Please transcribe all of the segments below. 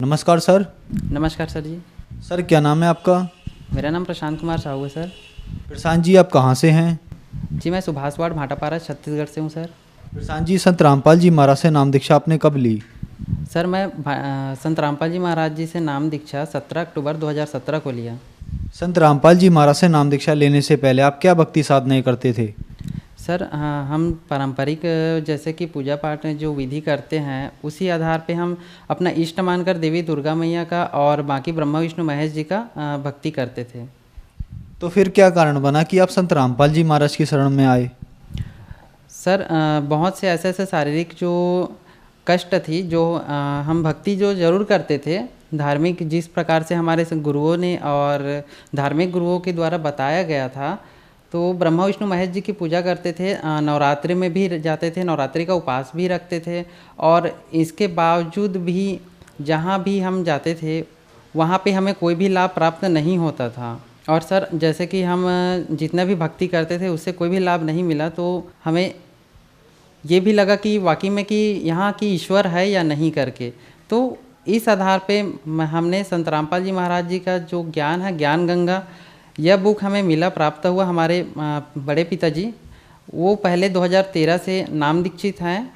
नमस्कार सर। नमस्कार सर जी। सर क्या नाम है आपका? मेरा नाम प्रशांत कुमार साहू है सर। प्रशांत जी आप कहाँ से हैं? जी मैं सुभाष वार्ड भाटापारा छत्तीसगढ़ से हूँ सर। प्रशांत जी संत रामपाल जी महाराज से नाम दीक्षा आपने कब ली? सर मैं संत रामपाल जी महाराज जी से नाम दीक्षा 17 अक्टूबर 2017 को लिया। संत रामपाल जी महाराज से नाम दीक्षा लेने से पहले आप क्या भक्ति साधनाएं करते थे? सर हम पारंपरिक जैसे कि पूजा पाठ में जो विधि करते हैं उसी आधार पे हम अपना इष्ट मानकर देवी दुर्गा मैया का और बाकी ब्रह्मा विष्णु महेश जी का भक्ति करते थे। तो फिर क्या कारण बना कि आप संत रामपाल जी महाराज की शरण में आए? सर बहुत से ऐसे ऐसे शारीरिक जो कष्ट थी जो हम भक्ति जो ज़रूर करते थे, धार्मिक जिस प्रकार से हमारे गुरुओं ने और धार्मिक गुरुओं के द्वारा बताया गया था, तो ब्रह्मा विष्णु महेश जी की पूजा करते थे, नवरात्रि में भी जाते थे, नवरात्रि का उपवास भी रखते थे और इसके बावजूद भी जहाँ भी हम जाते थे वहाँ पे हमें कोई भी लाभ प्राप्त नहीं होता था। और सर जैसे कि हम जितना भी भक्ति करते थे उससे कोई भी लाभ नहीं मिला, तो हमें ये भी लगा कि वाकई में कि यहाँ की ईश्वर है या नहीं करके। तो इस आधार पे हमने संत रामपाल जी महाराज जी का जो ज्ञान है, ज्ञान गंगा, यह बुक हमें मिला, प्राप्त हुआ। हमारे बड़े पिताजी वो पहले 2013 से नाम दीक्षित हैं,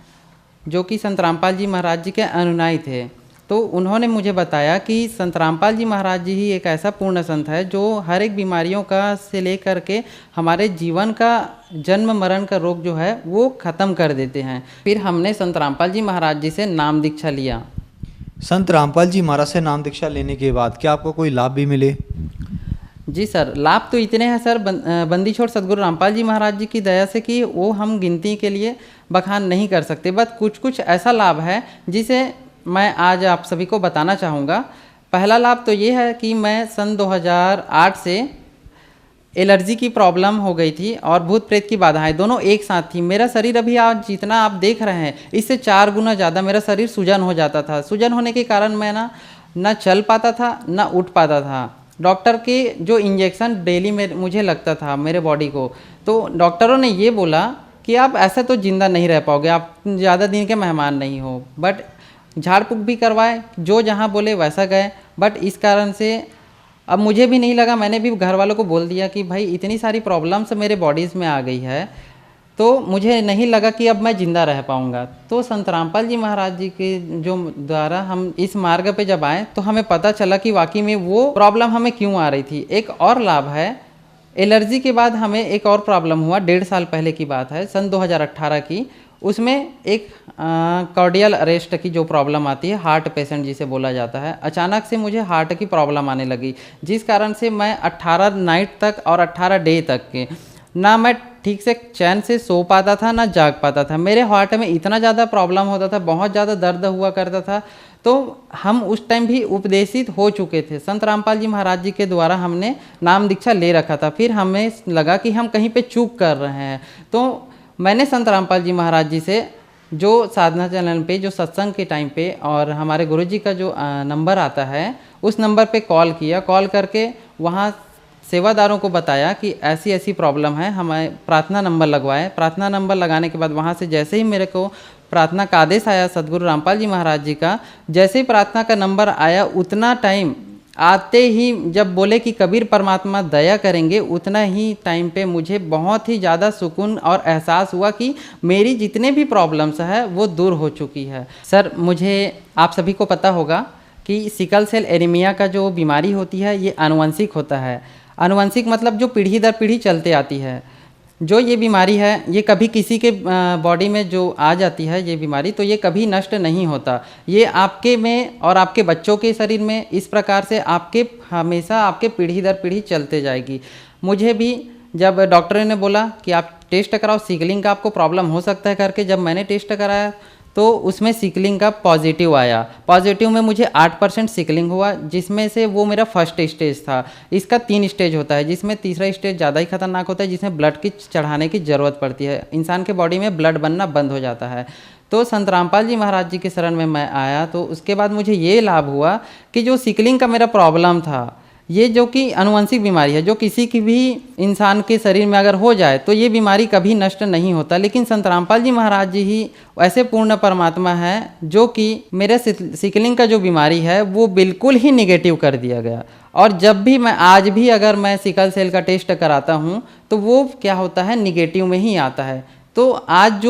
जो कि संत रामपाल जी महाराज जी के अनुयायी थे। तो उन्होंने मुझे बताया कि संत रामपाल जी महाराज जी ही एक ऐसा पूर्ण संत है जो हर एक बीमारियों का से लेकर के हमारे जीवन का जन्म मरण का रोग जो है वो ख़त्म कर देते हैं। फिर हमने संत रामपाल जी महाराज जी से नाम दीक्षा लिया। संत रामपाल जी महाराज से नाम दीक्षा लेने के बाद क्या आपको कोई लाभ भी मिले? जी सर, लाभ तो इतने हैं सर, बंदी छोड़ सदगुरु रामपाल जी महाराज जी की दया से कि वो हम गिनती के लिए बखान नहीं कर सकते। बस कुछ कुछ ऐसा लाभ है जिसे मैं आज आप सभी को बताना चाहूँगा। पहला लाभ तो ये है कि मैं सन 2008 से एलर्जी की प्रॉब्लम हो गई थी और भूत प्रेत की बाधाएं दोनों एक साथ थी। मेरा शरीर अभी आज जितना आप देख रहे हैं इससे 4 गुना ज़्यादा मेरा शरीर सूजन हो जाता था। सूजन होने के कारण मैं ना चल पाता था ना उठ पाता था। डॉक्टर के जो इंजेक्शन डेली में मुझे लगता था मेरे बॉडी को, तो डॉक्टरों ने ये बोला कि आप ऐसा तो ज़िंदा नहीं रह पाओगे, आप ज़्यादा दिन के मेहमान नहीं हो। बट झाड़ फूँक भी करवाए, जो जहाँ बोले वैसा गए। बट इस कारण से अब मुझे भी नहीं लगा, मैंने भी घर वालों को बोल दिया कि भाई इतनी सारी प्रॉब्लम्स मेरे बॉडीज़ में आ गई है, तो मुझे नहीं लगा कि अब मैं ज़िंदा रह पाऊँगा। तो संत रामपाल जी महाराज जी के जो द्वारा हम इस मार्ग पे जब आए तो हमें पता चला कि वाकई में वो प्रॉब्लम हमें क्यों आ रही थी। एक और लाभ है, एलर्जी के बाद हमें एक और प्रॉब्लम हुआ, 1.5 साल पहले की बात है, सन 2018 की। उसमें एक कार्डियल अरेस्ट की जो प्रॉब्लम आती है, हार्ट पेशेंट जिसे बोला जाता है, अचानक से मुझे हार्ट की प्रॉब्लम आने लगी, जिस कारण से मैं 18 नाइट तक और 18 डे तक के ना मैं ठीक से चैन से सो पाता था ना जाग पाता था। मेरे हार्ट में इतना ज़्यादा प्रॉब्लम होता था, बहुत ज़्यादा दर्द हुआ करता था। तो हम उस टाइम भी उपदेशित हो चुके थे, संत रामपाल जी महाराज जी के द्वारा हमने नाम दीक्षा ले रखा था। फिर हमें लगा कि हम कहीं पे चूक कर रहे हैं, तो मैंने संत रामपाल जी महाराज जी से जो साधना चैनल पे जो सत्संग के टाइम पे और हमारे गुरु जी का जो नंबर आता है उस नंबर पे कॉल किया। कॉल करके वहाँ सेवादारों को बताया कि ऐसी ऐसी प्रॉब्लम है, हमें प्रार्थना नंबर लगवाए। प्रार्थना नंबर लगाने के बाद वहाँ से जैसे ही मेरे को प्रार्थना का आदेश आया सदगुरु रामपाल जी महाराज जी का, जैसे ही प्रार्थना का नंबर आया उतना टाइम आते ही जब बोले कि कबीर परमात्मा दया करेंगे, उतना ही टाइम पे मुझे बहुत ही ज़्यादा सुकून और एहसास हुआ कि मेरी जितने भी प्रॉब्लम्स है वो दूर हो चुकी है। सर मुझे आप सभी को पता होगा कि सिकल सेल एनीमिया का जो बीमारी होती है ये आनुवंशिक होता है। आनुवंशिक मतलब जो पीढ़ी दर पीढ़ी चलते आती है। जो ये बीमारी है ये कभी किसी के बॉडी में जो आ जाती है ये बीमारी, तो ये कभी नष्ट नहीं होता। ये आपके में और आपके बच्चों के शरीर में इस प्रकार से आपके हमेशा आपके पीढ़ी दर पीढ़ी चलते जाएगी। मुझे भी जब डॉक्टर ने बोला कि आप टेस्ट कराओ, सिकलिंग का आपको प्रॉब्लम हो सकता है करके, जब मैंने टेस्ट कराया तो उसमें सिकलिंग का पॉजिटिव आया। पॉजिटिव में मुझे 8% सिकलिंग हुआ, जिसमें से वो मेरा फर्स्ट स्टेज था। इसका 3 स्टेज होता है, जिसमें तीसरा स्टेज ज़्यादा ही खतरनाक होता है, जिसमें ब्लड की चढ़ाने की ज़रूरत पड़ती है, इंसान के बॉडी में ब्लड बनना बंद हो जाता है। तो संत रामपाल जी महाराज जी के शरण में मैं आया, तो उसके बाद मुझे ये लाभ हुआ कि जो सिकलिंग का मेरा प्रॉब्लम था ये जो कि अनुवंशिक बीमारी है, जो किसी की भी इंसान के शरीर में अगर हो जाए तो ये बीमारी कभी नष्ट नहीं होता, लेकिन संत रामपाल जी महाराज जी ही ऐसे पूर्ण परमात्मा है जो कि मेरे सिकलिंग का जो बीमारी है वो बिल्कुल ही निगेटिव कर दिया गया। और जब भी मैं आज भी अगर मैं सिकल सेल का टेस्ट कराता हूँ तो वो क्या होता है, निगेटिव में ही आता है। तो आज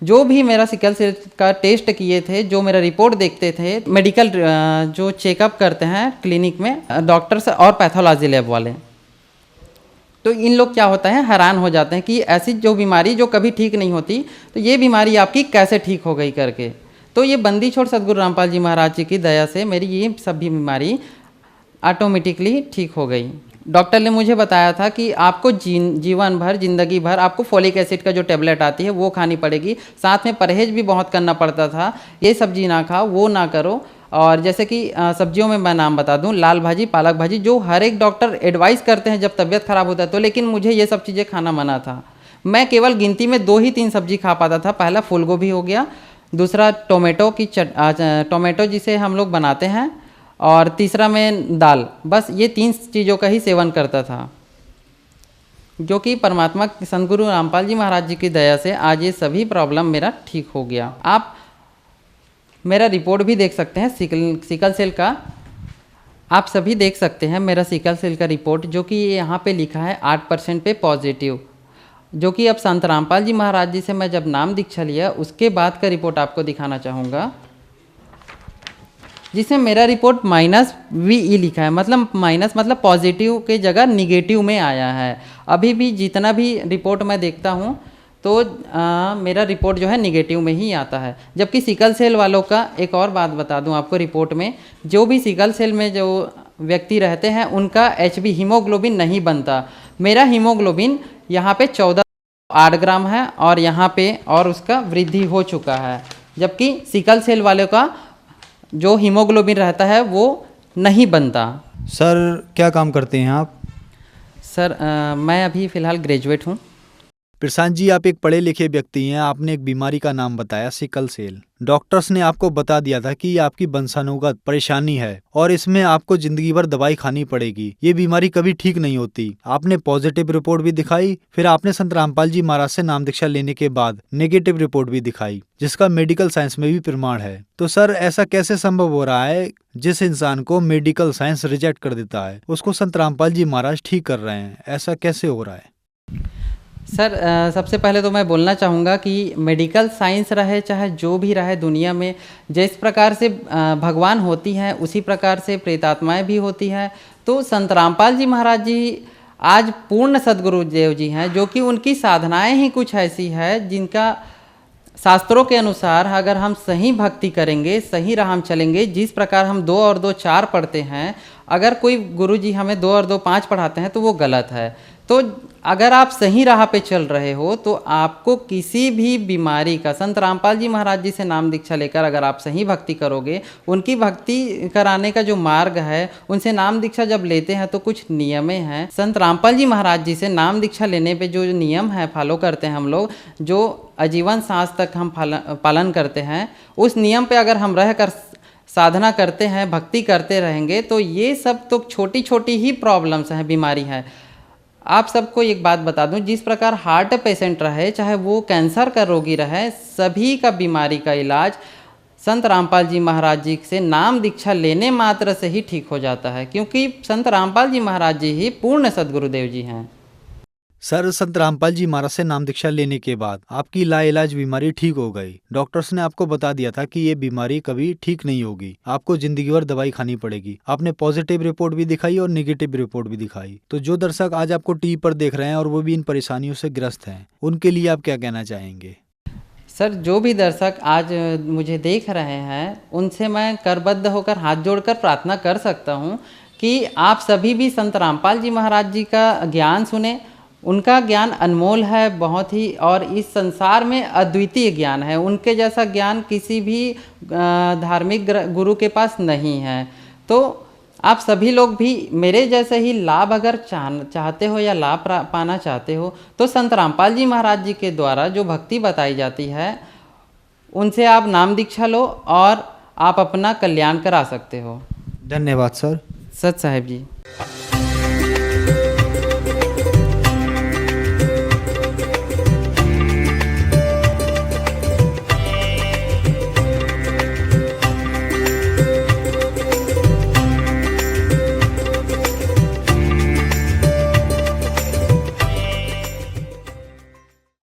जो भी मेरा सिकल सेल का टेस्ट किए थे, जो मेरा रिपोर्ट देखते थे, मेडिकल जो चेकअप करते हैं क्लिनिक में डॉक्टर्स और पैथोलॉजी लैब वाले, तो इन लोग क्या होता है, हैरान हो जाते हैं कि ऐसी जो बीमारी जो कभी ठीक नहीं होती, तो ये बीमारी आपकी कैसे ठीक हो गई करके। तो ये बंदी छोड़ सदगुरु रामपाल जी महाराज जी की दया से मेरी ये सभी बीमारी ऑटोमेटिकली ठीक हो गई। डॉक्टर ने मुझे बताया था कि आपको जीवन भर, जिंदगी भर आपको फोलिक एसिड का जो टेबलेट आती है वो खानी पड़ेगी, साथ में परहेज भी बहुत करना पड़ता था, ये सब्जी ना खाओ, वो ना करो। और जैसे कि सब्जियों में मैं नाम बता दूं, लाल भाजी, पालक भाजी, जो हर एक डॉक्टर एडवाइस करते हैं जब तबीयत खराब होता है तो, लेकिन मुझे ये सब चीज़ें खाना मना था। मैं केवल गिनती में 2 ही 3 सब्जी खा पाता था। पहला फूल गोभी हो गया, दूसरा टोमेटो जिसे हम लोग बनाते हैं, और तीसरा में दाल। बस ये 3 चीज़ों का ही सेवन करता था, जो कि परमात्मा संत गुरु रामपाल जी महाराज जी की दया से आज ये सभी प्रॉब्लम मेरा ठीक हो गया। आप मेरा रिपोर्ट भी देख सकते हैं सिकल सेल का, आप सभी देख सकते हैं मेरा सिकल सेल का रिपोर्ट, जो कि यहाँ पे लिखा है 8% पे पॉजिटिव, जो कि अब संत रामपाल जी महाराज जी से मैं जब नाम दीक्षा लिया उसके बाद का रिपोर्ट आपको दिखाना चाहूँगा, जिसमें मेरा रिपोर्ट -VE लिखा है, मतलब पॉजिटिव के जगह निगेटिव में आया है। अभी भी जितना भी रिपोर्ट मैं देखता हूँ तो मेरा रिपोर्ट जो है निगेटिव में ही आता है। जबकि सिकल सेल वालों का एक और बात बता दूं आपको, रिपोर्ट में जो भी सिकल सेल में जो व्यक्ति रहते हैं उनका HB हीमोग्लोबिन नहीं बनता। मेरा हीमोग्लोबिन यहाँ पे 14.8 ग्राम है और यहाँ पे और उसका वृद्धि हो चुका है, जबकि सिकल सेल वालों का जो हीमोग्लोबिन रहता है वो नहीं बनता। सर क्या काम करते हैं आप? सर मैं अभी फ़िलहाल ग्रेजुएट हूँ। प्रशांत जी, आप एक पढ़े लिखे व्यक्ति हैं, आपने एक बीमारी का नाम बताया सिकल सेल। डॉक्टर्स ने आपको बता दिया था कि ये आपकी वंशानुगत परेशानी है और इसमें आपको जिंदगी भर दवाई खानी पड़ेगी, ये बीमारी कभी ठीक नहीं होती। आपने पॉजिटिव रिपोर्ट भी दिखाई, फिर आपने संत रामपाल जी महाराज से नाम दीक्षा लेने के बाद नेगेटिव रिपोर्ट भी दिखाई, जिसका मेडिकल साइंस में भी प्रमाण है। तो सर ऐसा कैसे संभव हो रहा है, जिस इंसान को मेडिकल साइंस रिजेक्ट कर देता है उसको संत रामपाल जी महाराज ठीक कर रहे हैं, ऐसा कैसे हो रहा है? सर सबसे पहले तो मैं बोलना चाहूँगा कि मेडिकल साइंस रहे चाहे जो भी रहे दुनिया में, जिस प्रकार से भगवान होती हैं उसी प्रकार से प्रेतात्माएं भी होती हैं। तो संत रामपाल जी महाराज जी आज पूर्ण सदगुरु देव जी हैं, जो कि उनकी साधनाएं ही कुछ ऐसी है जिनका शास्त्रों के अनुसार अगर हम सही भक्ति करेंगे, सही राह हम चलेंगे, जिस प्रकार हम 2 और 2 4 पढ़ते हैं, अगर कोई गुरु जी हमें 2 और 2 5 पढ़ाते हैं तो वो गलत है। तो अगर आप सही राह पे चल रहे हो तो आपको किसी भी बीमारी का, संत रामपाल जी महाराज जी से नाम दीक्षा लेकर अगर आप सही भक्ति करोगे, उनकी भक्ति कराने का जो मार्ग है, उनसे नाम दीक्षा जब लेते हैं तो कुछ नियमें हैं। संत रामपाल जी महाराज जी से नाम दीक्षा लेने पे जो नियम है फॉलो करते हैं हम लोग, जो आजीवन सांस तक हम पालन करते हैं, उस नियम पे अगर हम रह कर साधना करते हैं, भक्ति करते रहेंगे, तो ये सब तो छोटी छोटी ही प्रॉब्लम्स हैं, बीमारी है। आप सबको एक बात बता दूं, जिस प्रकार हार्ट पेशेंट रहे चाहे वो कैंसर का रोगी रहे, सभी का बीमारी का इलाज संत रामपाल जी महाराज जी से नाम दीक्षा लेने मात्र से ही ठीक हो जाता है, क्योंकि संत रामपाल जी महाराज जी ही पूर्ण सदगुरुदेव जी हैं। सर संत रामपाल जी महाराज से नाम दीक्षा लेने के बाद आपकी लाइलाज बीमारी ठीक हो गई। डॉक्टर्स ने आपको बता दिया था कि ये बीमारी कभी ठीक नहीं होगी, आपको जिंदगी भर दवाई खानी पड़ेगी। आपने पॉजिटिव रिपोर्ट भी दिखाई और नेगेटिव रिपोर्ट भी दिखाई। तो जो दर्शक आज आपको टीवी पर देख रहे हैं और वो भी इन परेशानियों से ग्रस्त हैं, उनके लिए आप क्या कहना चाहेंगे? सर जो भी दर्शक आज मुझे देख रहे हैं, उनसे मैं करबद्ध होकर हाथ जोड़कर प्रार्थना कर सकता हूँ कि आप सभी भी संत रामपाल जी महाराज जी का ज्ञान सुने। उनका ज्ञान अनमोल है बहुत ही, और इस संसार में अद्वितीय ज्ञान है। उनके जैसा ज्ञान किसी भी धार्मिक गुरु के पास नहीं है। तो आप सभी लोग भी मेरे जैसे ही लाभ अगर चाहते हो या लाभ पाना चाहते हो, तो संत रामपाल जी महाराज जी के द्वारा जो भक्ति बताई जाती है, उनसे आप नाम दीक्षा लो और आप अपना कल्याण करा सकते हो। धन्यवाद सर। सत साहेब जी।